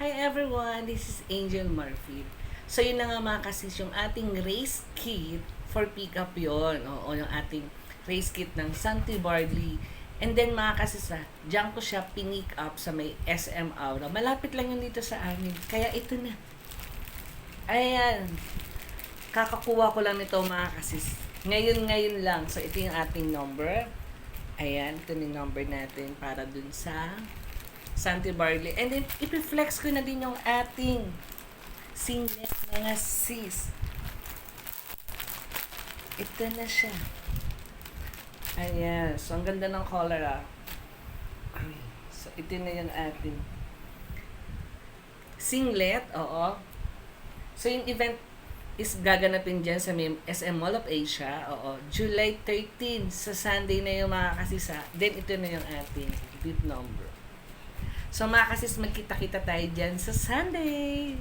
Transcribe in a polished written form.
Hi everyone, this is Angel Murphy. So yun na nga mga kasis, yung ating race kit for pick-up yun. Oo, yung ating race kit ng Santi Barley. And then mga kasis diyan ko siya pinick up sa may SM Aura. Malapit lang yun dito sa amin. Kaya ito na. Ayan. Kakakuha ko lang nito mga kasis. Ngayon lang. So ito yung ating number. Ayan, ito yung number natin para dun sa Santi Barley. And then, ipiflex ko na din yung ating singlet mga sis. Ito na siya. Ayan. So, ang ganda ng color So, ito na yung ating singlet. Oo. So, yung event is gaganapin dyan sa SM Mall of Asia. Oo. July 13. Sa Sunday na yung mga kasisa. Then, ito na yung ating bib number. So mga kasis, magkita-kita tayo dyan sa Sunday.